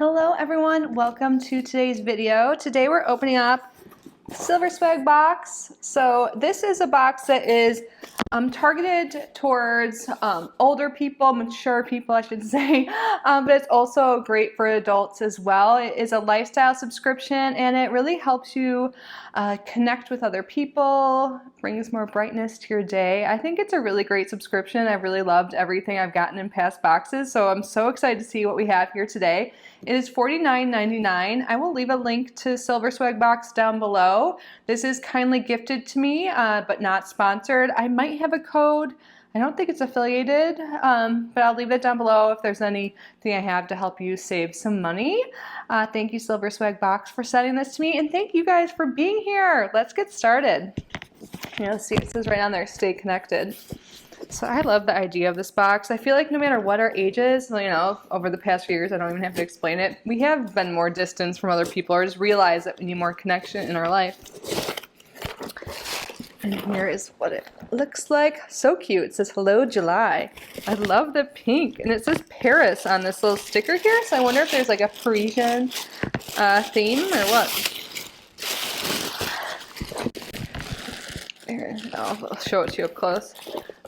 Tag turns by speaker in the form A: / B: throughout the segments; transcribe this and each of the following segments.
A: Hello everyone, welcome to today's video. Today we're opening up Silver Swag box. So this is a box that is targeted towards older people, mature people I should say, but it's also great for adults as well. It is a lifestyle subscription and it really helps you connect with other people, brings more brightness to your day. I think it's a really great subscription. I've really loved everything I've gotten in past boxes, so I'm so excited to see what we have here today. It is $49.99. I will leave a link to Silver Swag box down below. This is kindly gifted to me, but not sponsored. I might have a code. I don't think it's affiliated, but I'll leave it down below if there's anything I have to help you save some money. Thank you, Silver Swag box, for sending this to me, and thank you guys for being here. Let's get started. Let's see, it says right on there, stay connected. So I love the idea of this box. I feel like no matter what our ages, you know, over the past few years, I don't even have to explain it, we have been more distance from other people or just realize that we need more connection in our life. And here is what it looks like. So cute. It says, hello, July. I love the pink. And it says Paris on this little sticker here. So I wonder if there's like a Parisian theme or what. Here, I'll show it to you up close.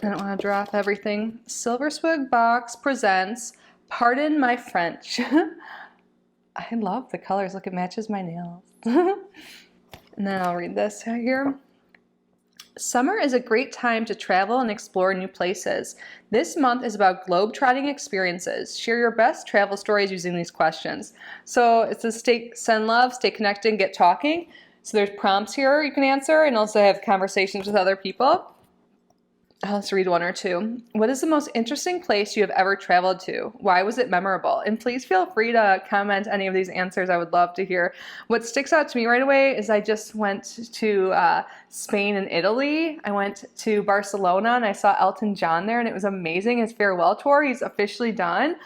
A: I don't want to drop everything. Silver Swag box presents Pardon My French. I love the colors. Look, it matches my nails. And then I'll read this here. Summer is a great time to travel and explore new places. This month is about globe-trotting experiences. Share your best travel stories using these questions. So it says send love, stay connected, get talking. So there's prompts here you can answer and also have conversations with other people. Let's read one or two. What is the most interesting place you have ever traveled to? Why was it memorable? And please feel free to comment any of these answers. I would love to hear. What sticks out to me right away is I just went to Spain and Italy. I went to Barcelona and I saw Elton John there and it was amazing. His farewell tour, he's officially done.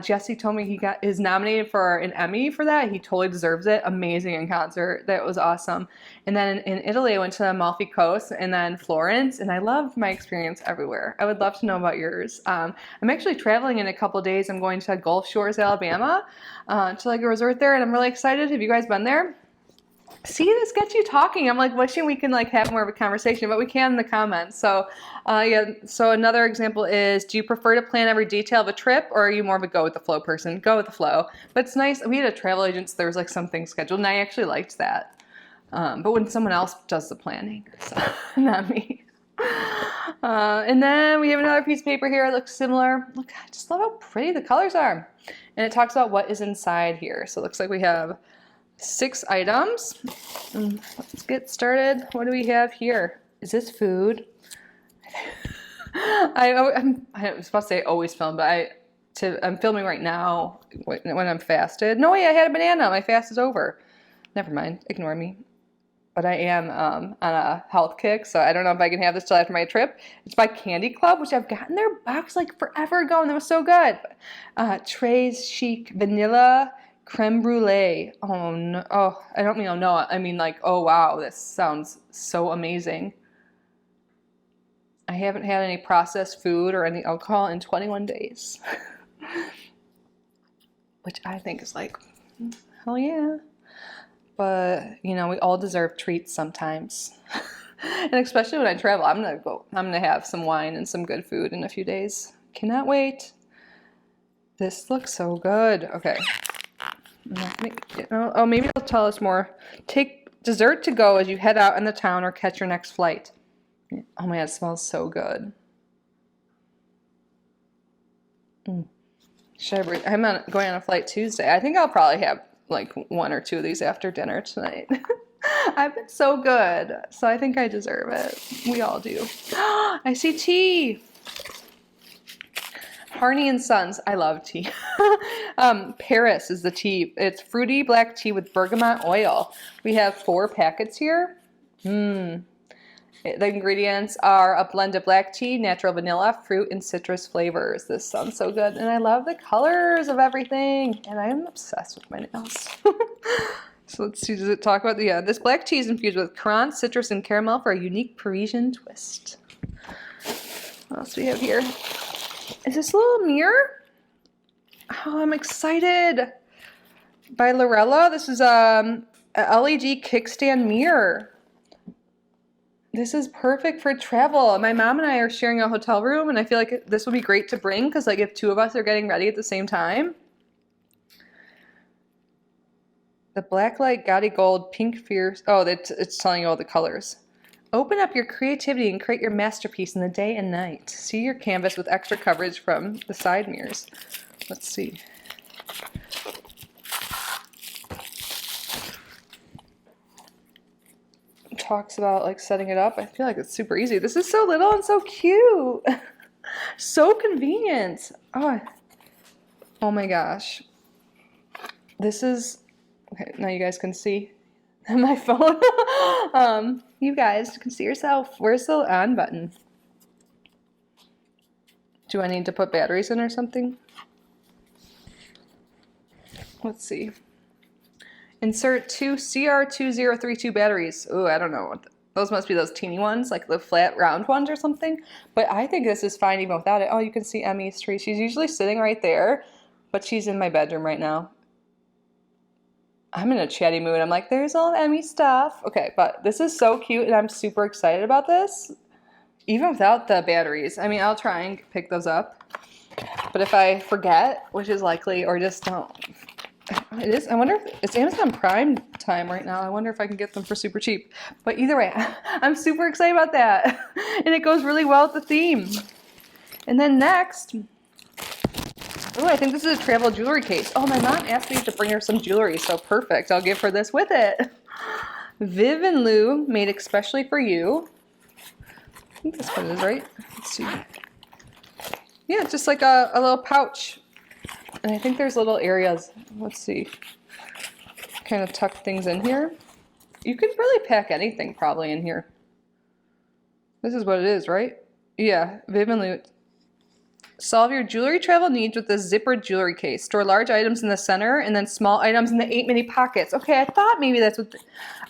A: Jesse told me he is nominated for an Emmy for that. He totally deserves it. Amazing in concert. That was awesome. And then in Italy, I went to the Amalfi Coast and then Florence, and I loved my experience everywhere. I would love to know about yours. I'm actually traveling in a couple days. I'm going to Gulf Shores, Alabama, to like a resort there, and I'm really excited. Have you guys been there? See, this gets you talking. I'm like wishing we can like have more of a conversation, but we can in the comments. So yeah, so another example is, do you prefer to plan every detail of a trip, or are you more of a go with the flow person? Go with the flow. But it's nice. We had a travel agent, so there was like something scheduled, and I actually liked that. But when someone else does the planning, so not me. And then we have another piece of paper here. It looks similar. Look, I just love how pretty the colors are. And it talks about what is inside here. So it looks like we have 6 items. Let's get started. What do we have here? Is this food? I'm supposed to say always film, but I'm filming right now when I'm fasted. No way, I had a banana. My fast is over. Never mind. Ignore me. But I am on a health kick, so I don't know if I can have this till after my trip. It's by Candy Club, which I've gotten their box like forever ago, and that was so good. Trey's Chic Vanilla Creme Brulee. Oh, no. Oh, I don't mean oh no. I mean like, oh wow, this sounds so amazing. I haven't had any processed food or any alcohol in 21 days. Which I think is like, hell yeah. But, you know, we all deserve treats sometimes. And especially when I travel, I'm gonna have some wine and some good food in a few days. Cannot wait. This looks so good. Okay. Oh, maybe it'll tell us more. Take dessert to go as you head out in the town or catch your next flight. Oh my God, it smells so good. I'm going on a flight Tuesday. I think I'll probably have like 1 or 2 of these after dinner tonight. I've been so good, so I think I deserve it. We all do. I see tea. Harney and Sons. I love tea. Paris is the tea. It's fruity black tea with bergamot oil. We have 4 packets here. The ingredients are a blend of black tea, natural vanilla, fruit, and citrus flavors. This sounds so good. And I love the colors of everything. And I'm obsessed with my nails. So let's see, does it talk about this black tea is infused with currant, citrus, and caramel for a unique Parisian twist. What else do we have here? Is this a little mirror? Oh, I'm excited. by Lorella. This is a LED kickstand mirror. This is perfect for travel. My mom and I are sharing a hotel room, and I feel like this would be great to bring because like if two of us are getting ready at the same time. The Blacklight Gaudy Gold Pink Fierce. Oh, it's telling you all the colors. Open up your creativity and create your masterpiece in the day and night. See your canvas with extra coverage from the side mirrors. Let's see. Talks about like setting it up. I feel like it's super easy. This is so little and so cute. So convenient. Oh my gosh. This is okay. Now you guys can see my phone. You guys can see yourself. Where's the on button? Do I need to put batteries in or something? Let's see. Insert 2 CR2032 batteries. Ooh, I don't know. Those must be those teeny ones, like the flat round ones or something. But I think this is fine even without it. Oh, you can see Emmy's tree. She's usually sitting right there, but she's in my bedroom right now. I'm in a chatty mood. I'm like, there's all Emmy stuff. Okay, but this is so cute, and I'm super excited about this. Even without the batteries. I mean, I'll try and pick those up. But if I forget, which is likely, or just don't. It is. I wonder if it's Amazon Prime time right now. I wonder if I can get them for super cheap. But either way, I'm super excited about that. And it goes really well with the theme. And then next, oh, I think this is a travel jewelry case. Oh, my mom asked me to bring her some jewelry, so perfect. I'll give her this with it. Viv and Lou, made especially for you. I think this one is right. Let's see. Yeah, it's just like a little pouch. And I think there's little areas. Let's see. Kind of tuck things in here. You could really pack anything probably in here. This is what it is, right? Yeah, Viv and Lou. Solve your jewelry travel needs with this zippered jewelry case. Store large items in the center and then small items in the 8 mini pockets. Okay, I thought maybe that's what...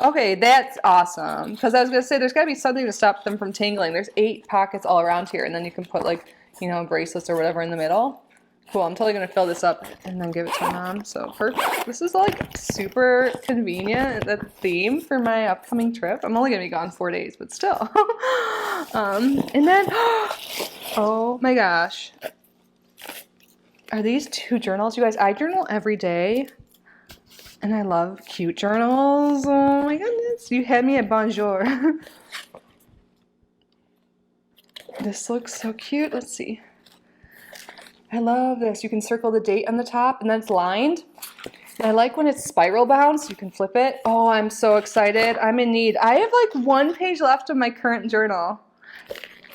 A: Okay, that's awesome. Because I was going to say there's got to be something to stop them from tangling. There's 8 pockets all around here, and then you can put like, you know, bracelets or whatever in the middle. Cool, I'm totally going to fill this up and then give it to my mom. So perfect. This is like super convenient, the theme for my upcoming trip. I'm only going to be gone 4 days, but still. And then... Oh my gosh. Are these 2 journals? You guys, I journal every day. And I love cute journals. Oh my goodness. You had me at bonjour. This looks so cute. Let's see. I love this. You can circle the date on the top and then it's lined. And I like when it's spiral bound so you can flip it. Oh, I'm so excited. I'm in need. I have like 1 page left of my current journal.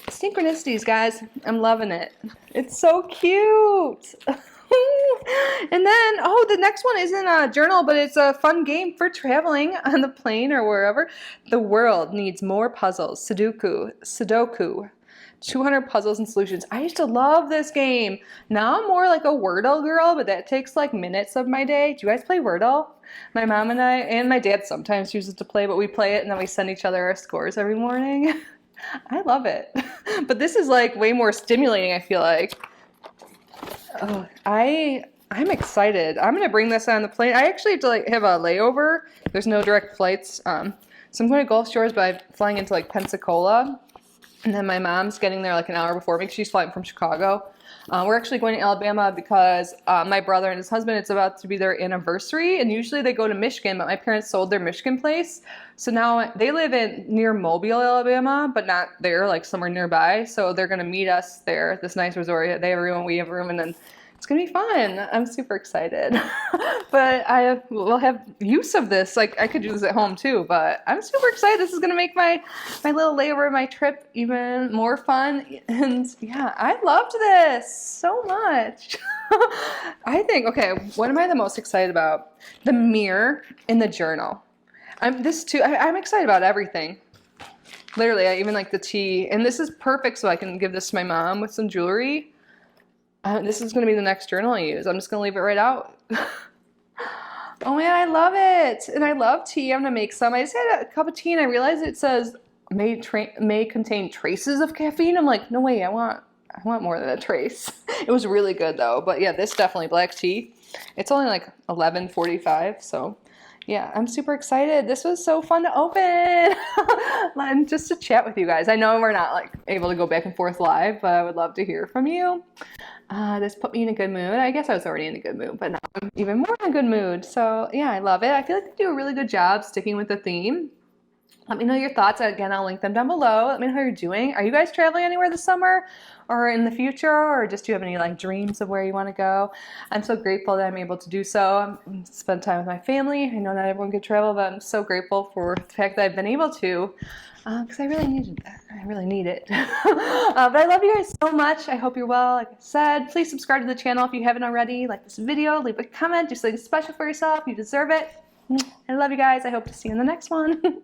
A: Synchronicities, guys. I'm loving it. It's so cute. And then, oh, the next one isn't a journal, but it's a fun game for traveling on the plane or wherever. The world needs more puzzles. Sudoku. 200 puzzles and solutions. I used to love this game. Now I'm more like a Wordle girl, but that takes like minutes of my day. Do you guys play Wordle? My mom and I, and my dad sometimes chooses to play, but we play it and then we send each other our scores every morning. I love it. But this is like way more stimulating, I feel like. Oh, I'm excited. I'm gonna bring this on the plane. I actually have to like have a layover. There's no direct flights. So I'm going to Gulf Shores by flying into like Pensacola. And then my mom's getting there like an hour before me because she's flying from Chicago. We're actually going to Alabama because my brother and his husband, it's about to be their anniversary. And usually they go to Michigan, but my parents sold their Michigan place. So now they live near Mobile, Alabama, but not there, like somewhere nearby. So they're going to meet us there at this nice resort. They have a room, we have a room, and then it's going to be fun. I'm super excited. But I will have use of this. Like I could do this at home too, but I'm super excited. This is going to make my little layover of my trip even more fun. And yeah, I loved this so much. I think, okay, what am I the most excited about? The mirror in the journal. I'm excited about everything. Literally, I even like the tea. And this is perfect so I can give this to my mom with some jewelry. This is going to be the next journal I use. I'm just going to leave it right out. Oh man, I love it. And I love tea. I'm going to make some. I just had a cup of tea and I realized it says may contain traces of caffeine. I'm like, no way, I want more than a trace. It was really good though. But yeah, this definitely black tea. It's only like 11:45, so yeah, I'm super excited. This was so fun to open and just to chat with you guys. I know we're not like able to go back and forth live, but I would love to hear from you. This put me in a good mood. I guess I was already in a good mood, but now I'm even more in a good mood. So yeah, I love it. I feel like they do a really good job sticking with the theme. Let me know your thoughts. Again, I'll link them down below. Let me know how you're doing. Are you guys traveling anywhere this summer or in the future, or just do you have any like dreams of where you want to go? I'm so grateful that I'm able to do so. Spend time with my family. I know not everyone could travel, but I'm so grateful for the fact that I've been able to, because I really needed that. I really need it. But I love you guys so much. I hope you're well. Like I said, please subscribe to the channel if you haven't already. Like this video, leave a comment, do something special for yourself. You deserve it. I love you guys. I hope to see you in the next one.